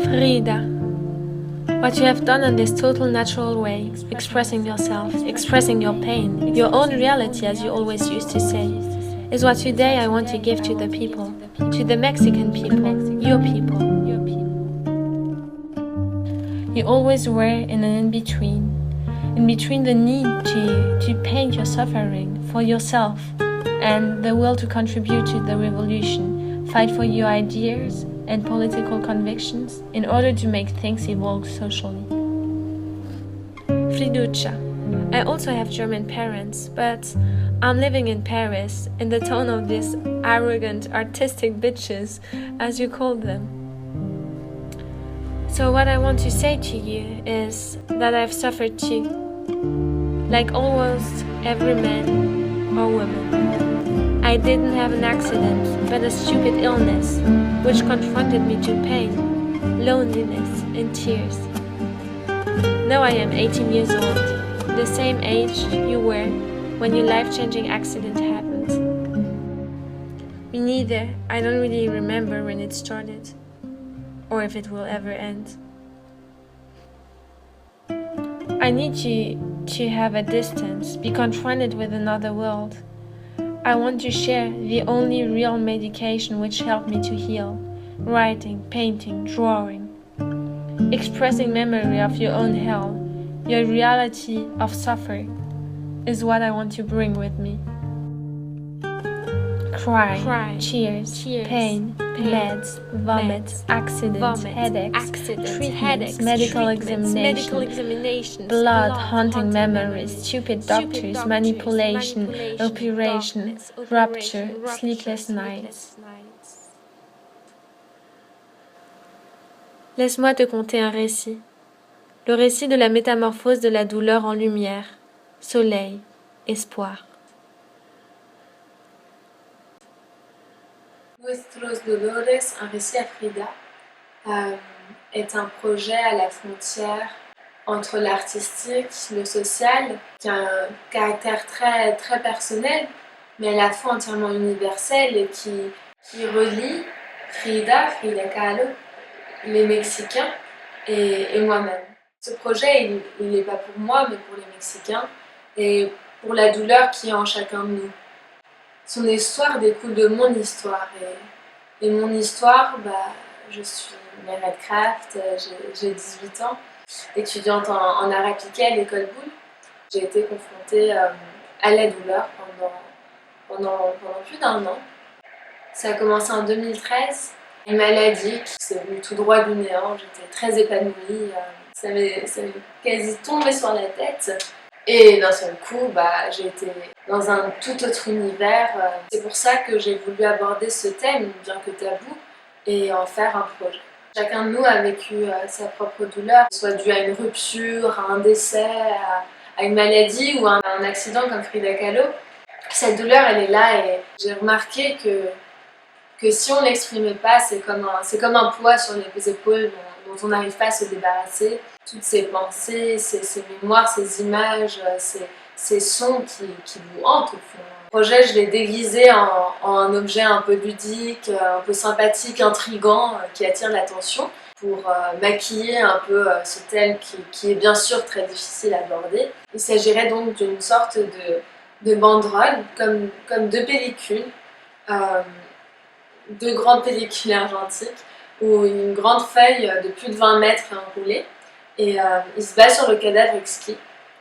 Frida, what you have done in this total natural way, expressing yourself, expressing your pain, your own reality as you always used to say, is what today I want to give to the people, to the Mexican people, your people. You always were in an in-between the need to paint your suffering for yourself and the will to contribute to the revolution, fight for your ideas and political convictions in order to make things evolve socially. Friducha. I also have German parents, but I'm living in Paris in the town of these arrogant artistic bitches, as you call them. So what I want to say to you is that I've suffered too, like almost every man or woman. I didn't have an accident, but a stupid illness, which confronted me to pain, loneliness, and tears. Now I am 18 years old, the same age you were when your life-changing accident happened. Me neither, I don't really remember when it started, or if it will ever end. I need you to have a distance, be confronted with another world. I want to share the only real medication which helped me to heal. Writing, painting, drawing. Expressing memory of your own hell, your reality of suffering, is what I want to bring with me. Cry, cheers, pain, meds, vomit, accidents, headaches, treatments, medical examinations, blood, haunting memories, stupid doctors, manipulation, operation, rupture, sleepless nights. Laisse-moi te conter un récit. Le récit de la métamorphose de la douleur en lumière, soleil, espoir. Nuestros Dolores, un récit à Frida, est un projet à la frontière entre l'artistique, le social, qui a un caractère très, très personnel, mais à la fois entièrement universel et qui relie Frida Kahlo, les Mexicains et moi-même. Ce projet, il n'est pas pour moi, mais pour les Mexicains et pour la douleur qui est en chacun de nous. Son histoire découle de mon histoire et mon histoire, je suis Mered Craft, j'ai 18 ans, étudiante en art appliqué à l'école Boulle. J'ai été confrontée à la douleur pendant plus d'1 an. Ça a commencé en 2013, une maladie qui s'est venue tout droit du néant. J'étais très épanouie, ça m'est quasi tombé sur la tête. Et d'un seul coup, j'ai été dans un tout autre univers. C'est pour ça que j'ai voulu aborder ce thème, bien que tabou, et en faire un projet. Chacun de nous a vécu sa propre douleur, soit due à une rupture, à un décès, à une maladie ou à un accident comme Frida Kahlo. Cette douleur, elle est là et j'ai remarqué que si on ne l'exprimait pas, c'est comme un poids sur les épaules dont on n'arrive pas à se débarrasser. Toutes ces pensées, ces mémoires, ces images, ces sons qui vous hantent au fond. Le projet, je l'ai déguisé en un objet un peu ludique, un peu sympathique, intriguant, qui attire l'attention pour maquiller un peu ce thème qui est bien sûr très difficile à aborder. Il s'agirait donc d'une sorte de banderole, comme 2 pellicules, 2 grandes pellicules argentiques, ou une grande feuille de plus de 20 mètres enroulée. Et il se base sur le cadavre exquis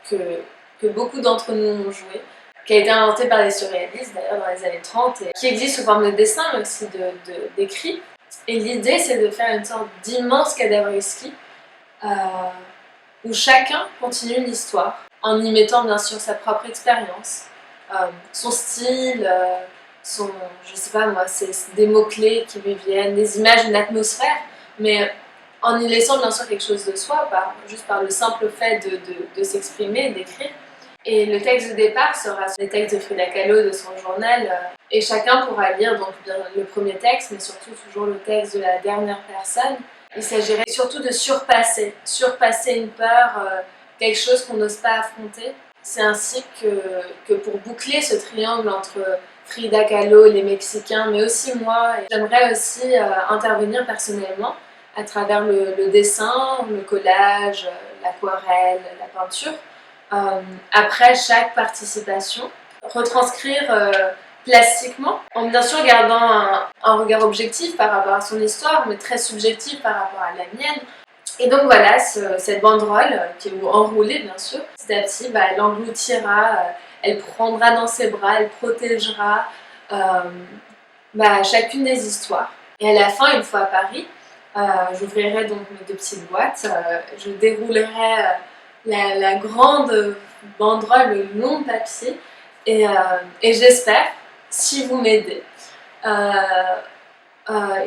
que beaucoup d'entre nous ont joué, qui a été inventé par les surréalistes d'ailleurs dans les années 30 et qui existe sous forme de dessin mais aussi d'écrit. Et l'idée c'est de faire une sorte d'immense cadavre exquis où chacun continue l'histoire en y mettant bien sûr sa propre expérience, son style, je sais pas moi, c'est des mots-clés qui lui viennent, des images, une atmosphère, mais en y laissant bien sûr quelque chose de soi, juste par le simple fait de s'exprimer, d'écrire. Et le texte de départ sera les textes de Frida Kahlo, de son journal, et chacun pourra lire donc bien le premier texte, mais surtout toujours le texte de la dernière personne. Il s'agirait surtout de surpasser une peur, quelque chose qu'on n'ose pas affronter. C'est ainsi que pour boucler ce triangle entre Frida Kahlo, les Mexicains, mais aussi moi, j'aimerais aussi intervenir personnellement à travers le dessin, le collage, l'aquarelle, la peinture. Après chaque participation, retranscrire plastiquement, en bien sûr gardant un regard objectif par rapport à son histoire, mais très subjectif par rapport à la mienne. Et donc voilà, cette banderole, qui est enroulée bien sûr, petit à petit, elle engloutira, elle prendra dans ses bras, elle protégera chacune des histoires. Et à la fin, une fois à Paris, j'ouvrirai donc mes 2 petites boîtes, je déroulerai la grande banderole, le long papier, et j'espère, si vous m'aidez,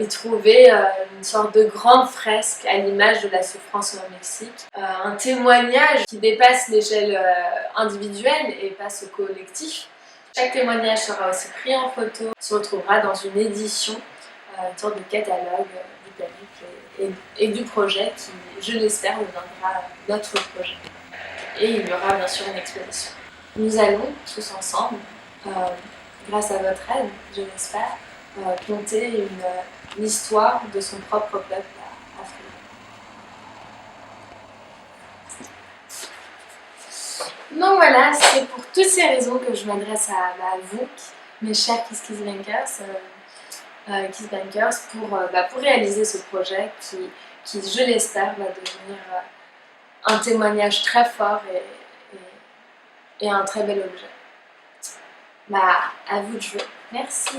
y trouver une sorte de grande fresque à l'image de la souffrance au Mexique. Un témoignage qui dépasse l'échelle individuelle et passe au collectif. Chaque témoignage sera aussi pris en photo, se retrouvera dans une édition, une sorte de catalogue du planning et du projet qui, je l'espère, deviendra notre projet. Et il y aura bien sûr une exposition. Nous allons tous ensemble, grâce à votre aide, je l'espère, conter une histoire de son propre peuple africain. Donc voilà, c'est pour toutes ces raisons que je m'adresse à vous, mes chers KissKissBankers, pour réaliser ce projet qui je l'espère, va devenir un témoignage très fort et un très bel objet. À vous de jouer. Merci.